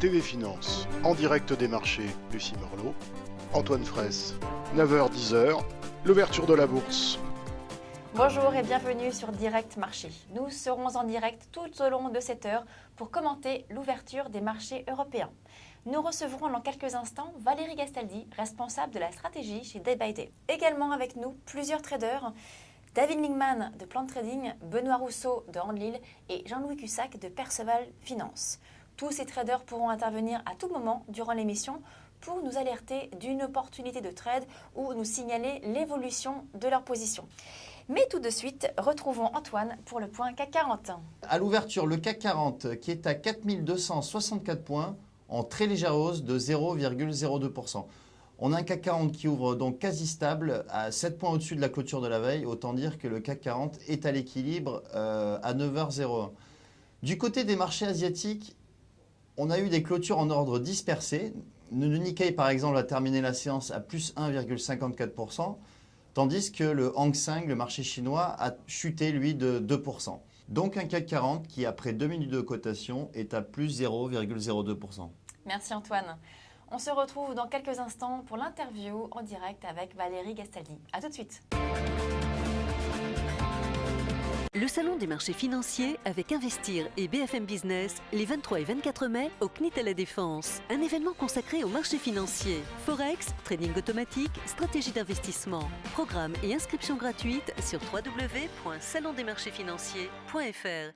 TV Finance, en direct des marchés, Lucie Morlot, Antoine Fraisse, 9h-10h, l'ouverture de la bourse. Bonjour et bienvenue sur Direct Marché. Nous serons en direct tout au long de cette heure pour commenter l'ouverture des marchés européens. Nous recevrons dans quelques instants Valérie Gastaldi, responsable de la stratégie chez Day by Day. Également avec nous plusieurs traders, David Lingman de Plant Trading, Benoît Rousseau de Handlil et Jean-Louis Cussac de Perceval Finance. Tous ces traders pourront intervenir à tout moment durant l'émission pour nous alerter d'une opportunité de trade ou nous signaler l'évolution de leur position. Mais tout de suite, retrouvons Antoine pour le point CAC 40. À l'ouverture, le CAC 40 qui est à 4264 points en très légère hausse de 0,02%. On a un CAC 40 qui ouvre donc quasi stable à 7 points au-dessus de la clôture de la veille. Autant dire que le CAC 40 est à l'équilibre à 9h01. Du côté des marchés asiatiques, on a eu des clôtures en ordre dispersé. Le Nikkei, par exemple, a terminé la séance à plus 1,54%. Tandis que le Hang Seng, le marché chinois, a chuté, lui, de 2%. Donc un CAC 40 qui, après 2 minutes de cotation, est à plus 0,02%. Merci Antoine. On se retrouve dans quelques instants pour l'interview en direct avec Valérie Gastaldi. A tout de suite. Le salon des marchés financiers avec Investir et BFM Business les 23 et 24 mai au CNIT à la Défense. Un événement consacré aux marchés financiers. Forex, trading automatique, stratégie d'investissement. Programme et inscription gratuite sur www.salondesmarchésfinanciers.fr.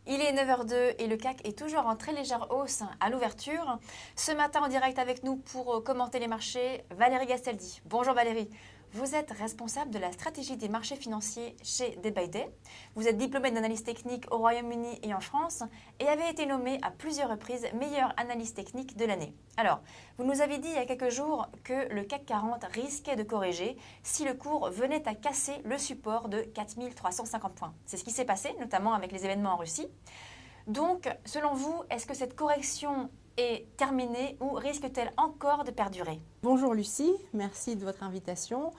Il est 9h02 et le CAC est toujours en très légère hausse à l'ouverture. Ce matin en direct avec nous pour commenter les marchés, Valérie Gastaldi. Bonjour Valérie. Vous êtes responsable de la stratégie des marchés financiers chez Day by Day. Vous êtes diplômé d'analyse technique au Royaume-Uni et en France et avez été nommé à plusieurs reprises meilleur analyste technique de l'année. Alors, vous nous avez dit il y a quelques jours que le CAC 40 risquait de corriger si le cours venait à casser le support de 4350 points. C'est ce qui s'est passé, notamment avec les événements en Russie. Donc, selon vous, est-ce que cette correction est terminée ou risque-t-elle encore de perdurer? Bonjour Lucie, merci de votre invitation.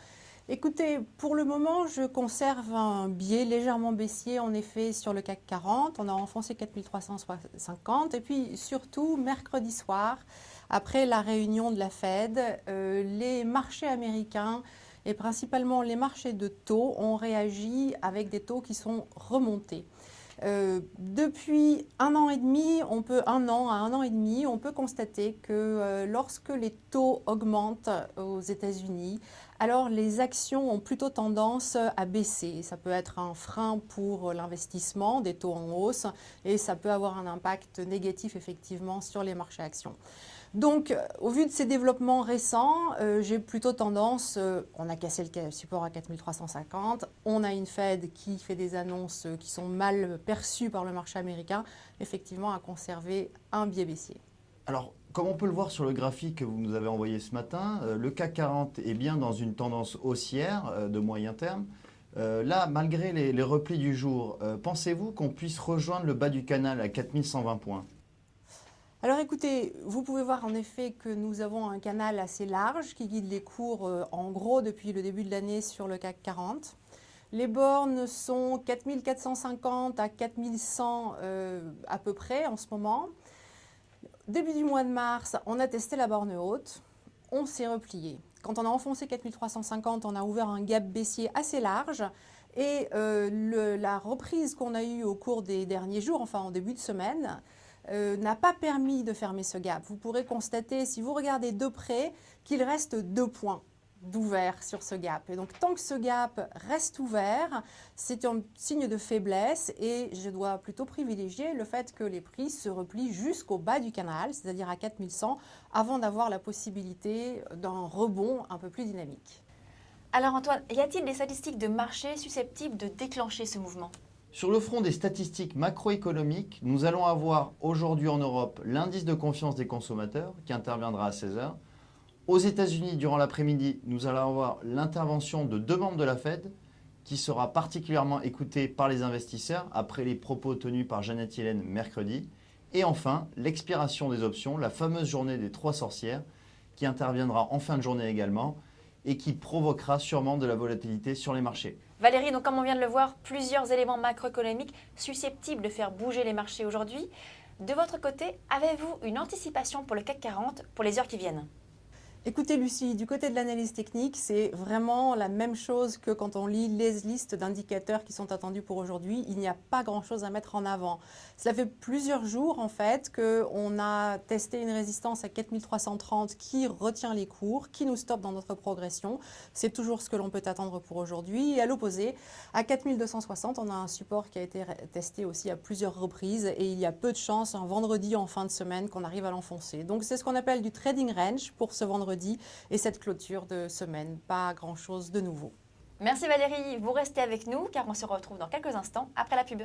Écoutez, pour le moment, je conserve un biais légèrement baissier en effet sur le CAC 40. On a enfoncé 4350 et puis surtout mercredi soir, après la réunion de la Fed, les marchés américains et principalement les marchés de taux ont réagi avec des taux qui sont remontés. Depuis un an à un an et demi, on peut constater que lorsque les taux augmentent aux États-Unis, alors les actions ont plutôt tendance à baisser. Ça peut être un frein pour l'investissement, des taux en hausse, et ça peut avoir un impact négatif effectivement sur les marchés actions. Donc, au vu de ces développements récents, j'ai plutôt tendance, on a cassé le support à 4350, on a une Fed qui fait des annonces qui sont mal perçues par le marché américain, effectivement à conserver un biais baissier. Alors, comme on peut le voir sur le graphique que vous nous avez envoyé ce matin, le CAC 40 est bien dans une tendance haussière de moyen terme. Là, malgré les replis du jour, pensez-vous qu'on puisse rejoindre le bas du canal à 4120 points ? Alors écoutez, vous pouvez voir en effet que nous avons un canal assez large qui guide les cours en gros depuis le début de l'année sur le CAC 40. Les bornes sont 4450 à 4100 à peu près en ce moment. Début du mois de mars, on a testé la borne haute, on s'est replié. Quand on a enfoncé 4350, on a ouvert un gap baissier assez large et la reprise qu'on a eue au cours des derniers jours, enfin en début de semaine, n'a pas permis de fermer ce gap. Vous pourrez constater, si vous regardez de près, qu'il reste 2 points d'ouvert sur ce gap. Et donc, tant que ce gap reste ouvert, c'est un signe de faiblesse et je dois plutôt privilégier le fait que les prix se replient jusqu'au bas du canal, c'est-à-dire à 4100, avant d'avoir la possibilité d'un rebond un peu plus dynamique. Alors Antoine, y a-t-il des statistiques de marché susceptibles de déclencher ce mouvement ? Sur le front des statistiques macroéconomiques, nous allons avoir aujourd'hui en Europe l'indice de confiance des consommateurs qui interviendra à 16h. Aux États-Unis, durant l'après-midi, nous allons avoir l'intervention de 2 membres de la Fed qui sera particulièrement écoutée par les investisseurs après les propos tenus par Janet Yellen mercredi. Et enfin, l'expiration des options, la fameuse journée des 3 sorcières qui interviendra en fin de journée également et qui provoquera sûrement de la volatilité sur les marchés. Valérie, donc comme on vient de le voir, plusieurs éléments macroéconomiques susceptibles de faire bouger les marchés aujourd'hui. De votre côté, avez-vous une anticipation pour le CAC 40 pour les heures qui viennent ? Écoutez Lucie, du côté de l'analyse technique, c'est vraiment la même chose que quand on lit les listes d'indicateurs qui sont attendus pour aujourd'hui. Il n'y a pas grand-chose à mettre en avant. Cela fait plusieurs jours en fait qu'on a testé une résistance à 4330 qui retient les cours, qui nous stoppe dans notre progression. C'est toujours ce que l'on peut attendre pour aujourd'hui. Et à l'opposé, à 4260, on a un support qui a été testé aussi à plusieurs reprises et il y a peu de chances un vendredi en fin de semaine qu'on arrive à l'enfoncer. Donc c'est ce qu'on appelle du trading range pour ce vendredi et cette clôture de semaine. Pas grand-chose de nouveau. Merci Valérie, vous restez avec nous car on se retrouve dans quelques instants après la pub.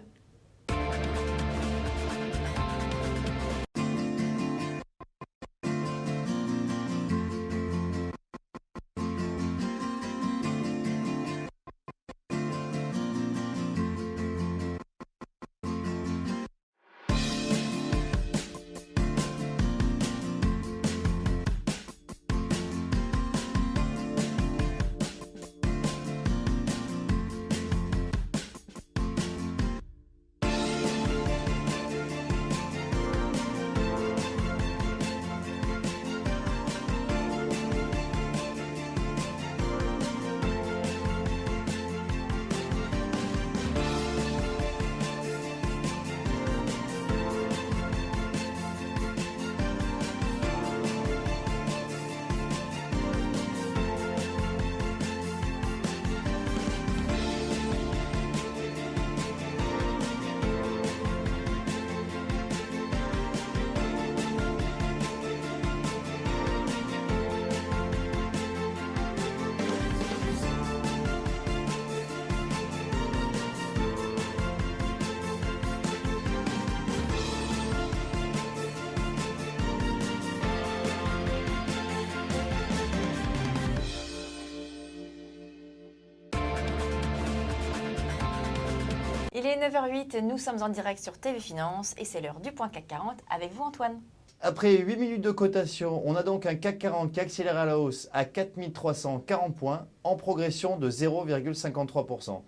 Il est 9h08, nous sommes en direct sur TV Finance et c'est l'heure du point CAC 40 avec vous Antoine. Après 8 minutes de cotation, on a donc un CAC 40 qui accélère à la hausse à 4340 points en progression de 0,53%.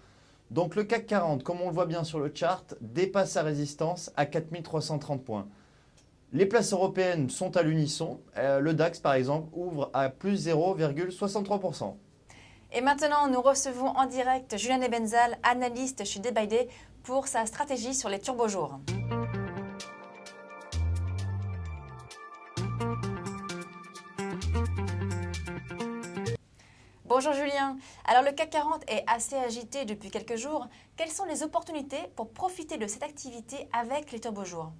Donc le CAC 40, comme on le voit bien sur le chart, dépasse sa résistance à 4330 points. Les places européennes sont à l'unisson. Le DAX, par exemple, ouvre à plus 0,63%. Et maintenant, nous recevons en direct Julien Nebenzal, analyste chez Day by Day, pour sa stratégie sur les turbojours. Bonjour Julien. Alors le CAC 40 est assez agité depuis quelques jours. Quelles sont les opportunités pour profiter de cette activité avec les turbojours ?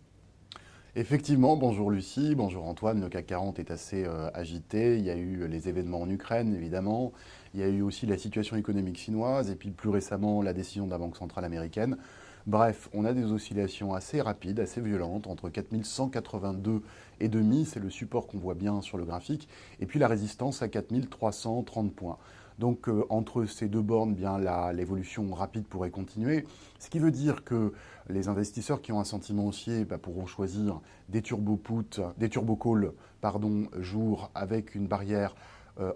Effectivement, bonjour Lucie, bonjour Antoine, le CAC 40 est assez agité, il y a eu les événements en Ukraine évidemment, il y a eu aussi la situation économique chinoise et puis plus récemment la décision de la Banque centrale américaine. Bref, on a des oscillations assez rapides, assez violentes, entre 4182,5, c'est le support qu'on voit bien sur le graphique, et puis la résistance à 4330 points. Donc entre ces deux bornes, bien l'évolution rapide pourrait continuer, ce qui veut dire que les investisseurs qui ont un sentiment haussier pourront choisir des turbo-calls jour avec une barrière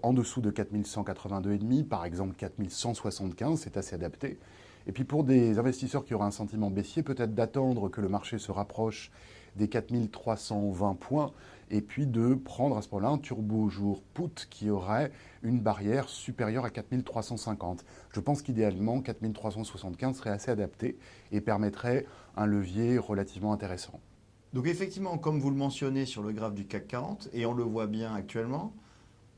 en dessous de 4182,5, par exemple 4175, c'est assez adapté. Et puis pour des investisseurs qui auraient un sentiment baissier, peut-être d'attendre que le marché se rapproche des 4320 points et puis de prendre à ce moment-là un turbo jour put qui aurait une barrière supérieure à 4350. Je pense qu'idéalement 4375 serait assez adapté et permettrait un levier relativement intéressant. Donc effectivement, comme vous le mentionnez sur le graphe du CAC 40, et on le voit bien actuellement,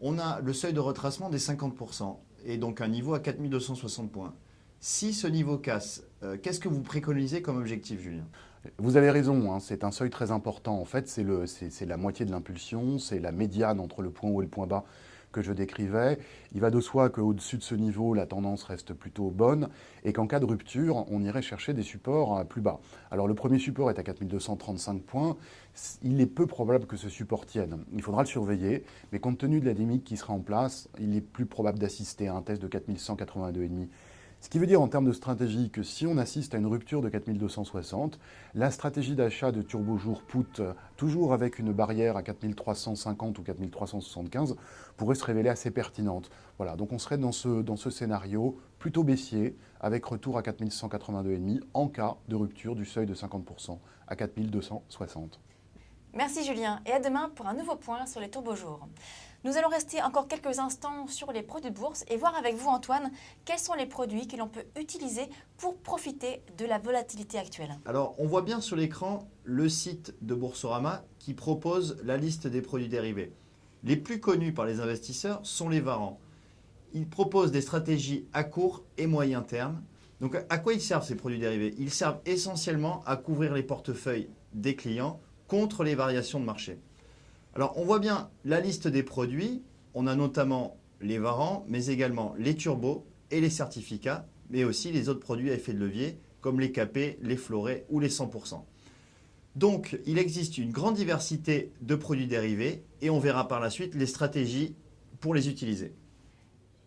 on a le seuil de retracement des 50% et donc un niveau à 4260 points. Si ce niveau casse, qu'est-ce que vous préconisez comme objectif, Julien ? Vous avez raison, hein, c'est un seuil très important. En fait, c'est la moitié de l'impulsion, c'est la médiane entre le point haut et le point bas que je décrivais. Il va de soi qu'au-dessus de ce niveau, la tendance reste plutôt bonne et qu'en cas de rupture, on irait chercher des supports plus bas. Alors le premier support est à 4235 points. Il est peu probable que ce support tienne. Il faudra le surveiller, mais compte tenu de la dynamique qui sera en place, il est plus probable d'assister à un test de 4182,5. Ce qui veut dire en termes de stratégie que si on assiste à une rupture de 4260, la stratégie d'achat de turbo jour put, toujours avec une barrière à 4350 ou 4375, pourrait se révéler assez pertinente. Voilà, donc on serait dans ce scénario plutôt baissier, avec retour à 4182,5 en cas de rupture du seuil de 50% à 4260. Merci Julien et à demain pour un nouveau point sur les turbojours. Nous allons rester encore quelques instants sur les produits de bourse et voir avec vous Antoine quels sont les produits que l'on peut utiliser pour profiter de la volatilité actuelle. Alors, on voit bien sur l'écran le site de Boursorama qui propose la liste des produits dérivés. Les plus connus par les investisseurs sont les varans. Ils proposent des stratégies à court et moyen terme. Donc, à quoi ils servent ces produits dérivés? Ils servent essentiellement à couvrir les portefeuilles des clients contre les variations de marché. Alors, on voit bien la liste des produits. On a notamment les varans, mais également les turbos et les certificats, mais aussi les autres produits à effet de levier, comme les capés, les florets ou les 100%. Donc, il existe une grande diversité de produits dérivés et on verra par la suite les stratégies pour les utiliser.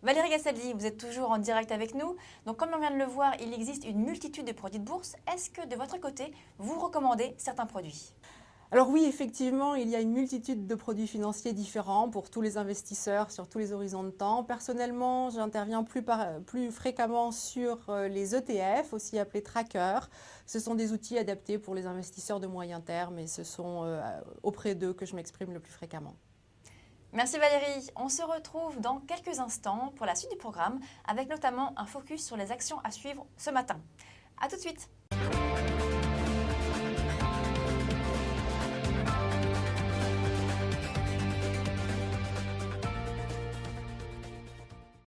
Valérie Gastaldi, vous êtes toujours en direct avec nous. Donc, comme on vient de le voir, il existe une multitude de produits de bourse. Est-ce que de votre côté, vous recommandez certains produits ? Alors oui, effectivement, il y a une multitude de produits financiers différents pour tous les investisseurs sur tous les horizons de temps. Personnellement, j'interviens plus fréquemment sur les ETF, aussi appelés trackers. Ce sont des outils adaptés pour les investisseurs de moyen terme et ce sont auprès d'eux que je m'exprime le plus fréquemment. Merci Valérie. On se retrouve dans quelques instants pour la suite du programme avec notamment un focus sur les actions à suivre ce matin. À tout de suite.